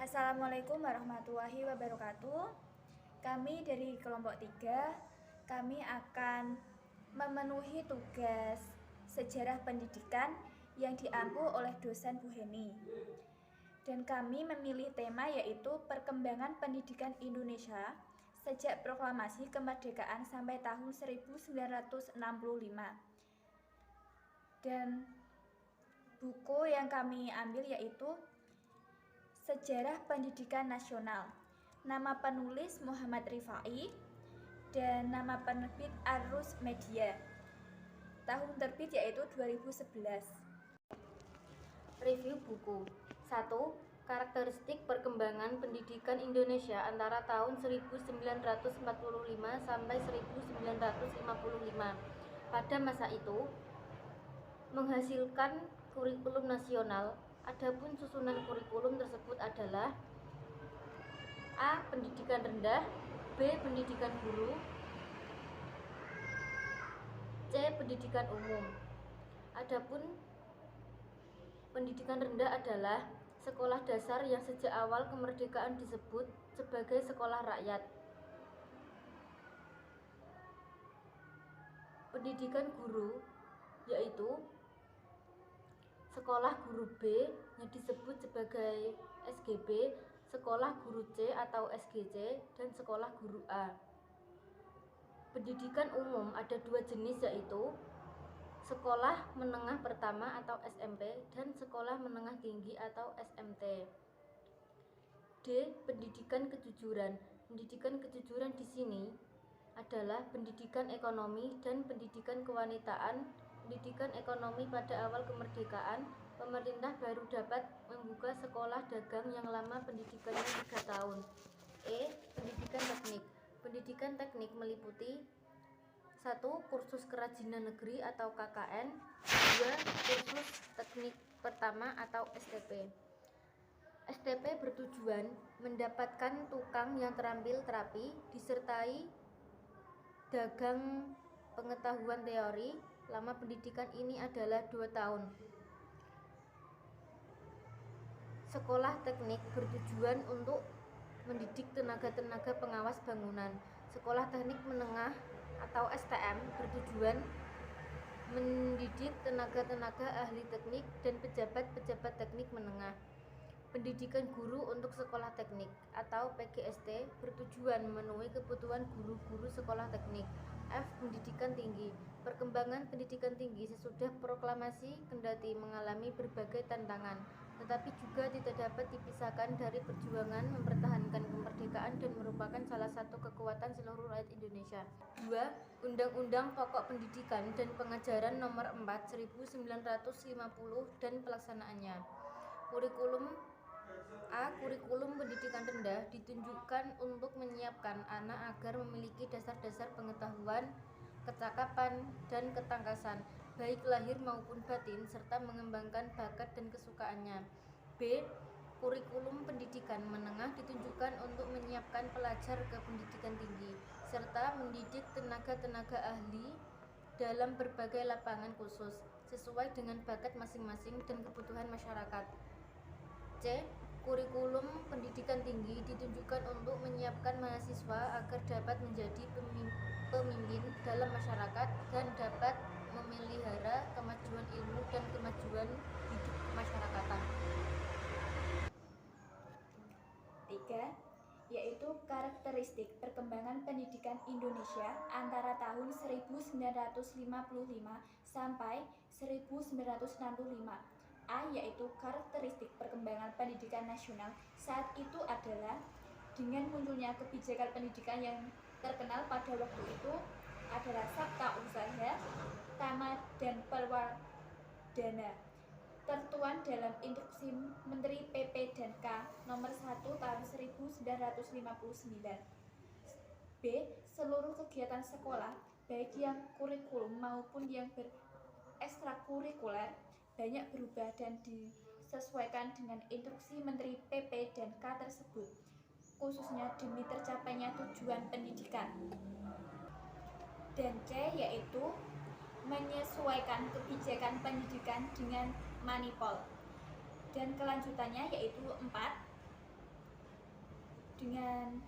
Assalamualaikum warahmatullahi wabarakatuh. Kami dari kelompok 3, kami akan memenuhi tugas sejarah pendidikan yang diampu oleh dosen Bu Heni. Dan kami memilih tema yaitu perkembangan pendidikan Indonesia sejak proklamasi kemerdekaan sampai tahun 1965. Dan buku yang kami ambil yaitu Sejarah Pendidikan Nasional. Nama penulis Muhammad Rifai dan nama penerbit Arus Media. Tahun terbit yaitu 2011. Review buku. 1. Karakteristik perkembangan pendidikan Indonesia antara tahun 1945 sampai 1955. Pada masa itu, menghasilkan kurikulum nasional. Adapun susunan kurikulum tersebut adalah A. Pendidikan rendah, B. Pendidikan guru, C. Pendidikan umum. Adapun pendidikan rendah adalah sekolah dasar yang sejak awal kemerdekaan disebut sebagai sekolah rakyat. Pendidikan guru yaitu sekolah guru B yang disebut sebagai SGB, sekolah guru C atau SGC, dan sekolah guru A. Pendidikan umum ada dua jenis yaitu sekolah menengah pertama atau SMP dan sekolah menengah tinggi atau SMT. D. Pendidikan kejujuran. Pendidikan kejujuran di sini adalah pendidikan ekonomi dan pendidikan kewanitaan. Pendidikan ekonomi pada awal kemerdekaan, pemerintah baru dapat membuka sekolah dagang yang lama pendidikannya 3 tahun. E. Pendidikan teknik. Pendidikan teknik meliputi 1. Kursus kerajinan negeri atau KKN, 2. Kursus teknik pertama atau STP. STP bertujuan mendapatkan tukang yang terampil terapi, disertai dagang pengetahuan teori. Lama pendidikan ini adalah 2 tahun. Sekolah teknik bertujuan untuk mendidik tenaga-tenaga pengawas bangunan. Sekolah teknik menengah atau STM bertujuan mendidik tenaga-tenaga ahli teknik dan pejabat-pejabat teknik menengah. Pendidikan guru untuk sekolah teknik atau PGST bertujuan memenuhi kebutuhan guru-guru sekolah teknik. F. Pendidikan tinggi. Perkembangan pendidikan tinggi sesudah proklamasi kendati mengalami berbagai tantangan, tetapi juga tidak dapat dipisahkan dari perjuangan mempertahankan kemerdekaan dan merupakan salah satu kekuatan seluruh rakyat Indonesia. 2. Undang-Undang Pokok Pendidikan dan Pengajaran Nomor 4 1950 dan pelaksanaannya. Kurikulum A. Kurikulum pendidikan rendah ditunjukkan untuk menyiapkan anak agar memiliki dasar-dasar pengetahuan, kecakapan, dan ketangkasan, baik lahir maupun batin, serta mengembangkan bakat dan kesukaannya. B. Kurikulum pendidikan menengah ditunjukkan untuk menyiapkan pelajar ke pendidikan tinggi, serta mendidik tenaga-tenaga ahli dalam berbagai lapangan khusus, sesuai dengan bakat masing-masing dan kebutuhan masyarakat. C. Kurikulum pendidikan tinggi ditunjukkan untuk menyiapkan mahasiswa agar dapat menjadi pemimpin dalam masyarakat dan dapat memelihara kemajuan ilmu dan kemajuan hidup kemasyarakatan. 3. Yaitu karakteristik perkembangan pendidikan Indonesia antara tahun 1955 sampai 1965. A. Yaitu karakteristik perkembangan pendidikan nasional saat itu adalah dengan munculnya kebijakan pendidikan yang terkenal pada waktu itu adalah Sabta Usaha, Tamat dan Perwardana, tertuang dalam Instruksi Menteri PP dan K Nomor 1 Tahun 1959. B. Seluruh kegiatan sekolah, baik yang kurikulum maupun yang berekstrakurikuler, banyak berubah dan disesuaikan dengan Instruksi Menteri PP dan K tersebut, khususnya demi tercapainya tujuan pendidikan. Dan C. Yaitu menyesuaikan kebijakan pendidikan dengan manipul. Dan kelanjutannya yaitu 4. dengan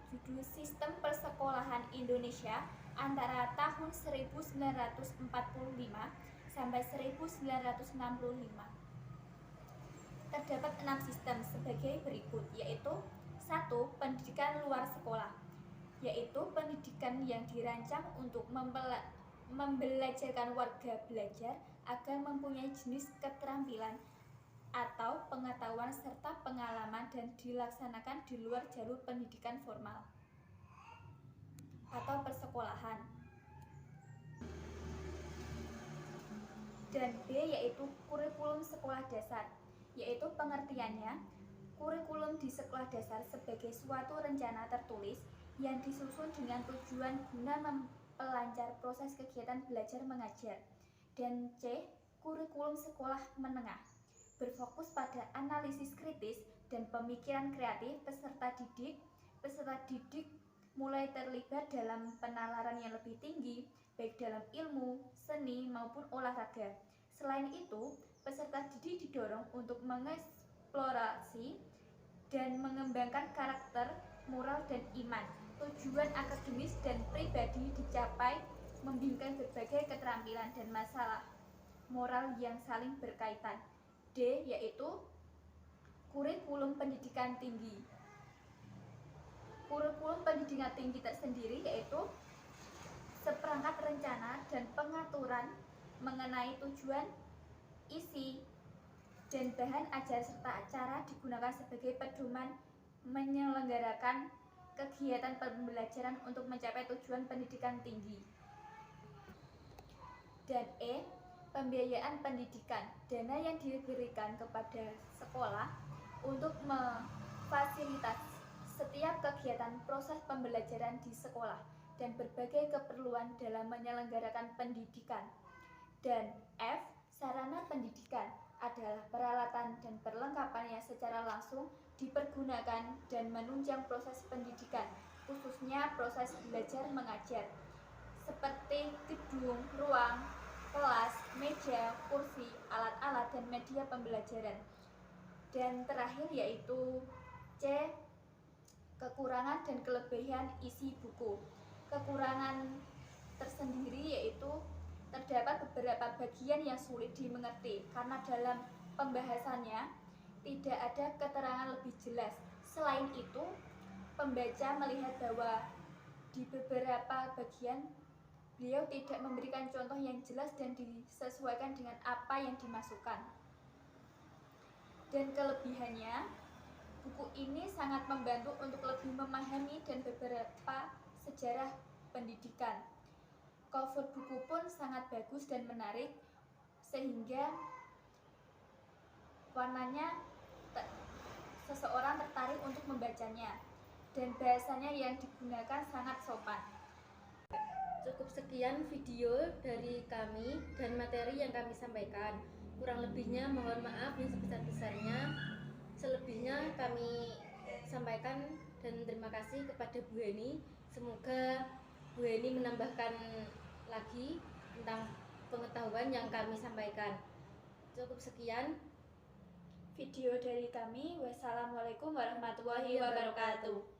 judul Sistem Persekolahan Indonesia antara tahun 1945 sampai 1965. Terdapat 6 sistem sebagai berikut, yaitu 1. Pendidikan luar sekolah, yaitu pendidikan yang dirancang untuk membelajarkan warga belajar agar mempunyai jenis keterampilan atau pengetahuan serta pengalaman dan dilaksanakan di luar jalur pendidikan formal atau persekolahan. Dan B yaitu kurikulum sekolah dasar, yaitu pengertiannya kurikulum di sekolah dasar sebagai suatu rencana tertulis yang disusun dengan tujuan guna memperlancar proses kegiatan belajar mengajar. Dan C kurikulum sekolah menengah, berfokus pada analisis kritis dan pemikiran kreatif peserta didik. Peserta didik mulai terlibat dalam penalaran yang lebih tinggi, baik dalam ilmu, seni, maupun olahraga. Selain itu, peserta didik didorong untuk mengeksplorasi dan mengembangkan karakter, moral, dan iman. Tujuan akademis dan pribadi dicapai membimbingkan berbagai keterampilan dan masalah moral yang saling berkaitan. D yaitu kurikulum pendidikan tinggi. Kurikulum pendidikan tinggi tersendiri yaitu seperangkat rencana dan pengaturan mengenai tujuan, isi, dan bahan ajar serta cara digunakan sebagai pedoman menyelenggarakan kegiatan pembelajaran untuk mencapai tujuan pendidikan tinggi. Dan E pembiayaan pendidikan, dana yang diberikan kepada sekolah untuk memfasilitasi setiap kegiatan proses pembelajaran di sekolah dan berbagai keperluan dalam menyelenggarakan pendidikan. Dan F sarana pendidikan adalah peralatan dan perlengkapan yang secara langsung dipergunakan dan menunjang proses pendidikan, khususnya proses belajar mengajar, seperti gedung, ruang, kelas, meja, kursi, alat-alat, dan media pembelajaran. Dan terakhir yaitu C kekurangan dan kelebihan isi buku. Kekurangan tersendiri yaitu terdapat beberapa bagian yang sulit dimengerti karena dalam pembahasannya tidak ada keterangan lebih jelas. Selain itu, pembaca melihat bahwa di beberapa bagian beliau tidak memberikan contoh yang jelas dan disesuaikan dengan apa yang dimasukkan. Dan kelebihannya, buku ini sangat membantu untuk lebih memahami dan beberapa sejarah pendidikan. Cover buku pun sangat bagus dan menarik sehingga warnanya seseorang tertarik untuk membacanya, dan bahasanya yang digunakan sangat sopan. Cukup sekian video dari kami dan materi yang kami sampaikan. Kurang lebihnya mohon maaf yang sebesar-besarnya. Selebihnya kami sampaikan dan terima kasih kepada Bu Heni. Semoga Bu Heni menambahkan lagi tentang pengetahuan yang kami sampaikan. Cukup sekian video dari kami. Wassalamualaikum warahmatullahi wabarakatuh.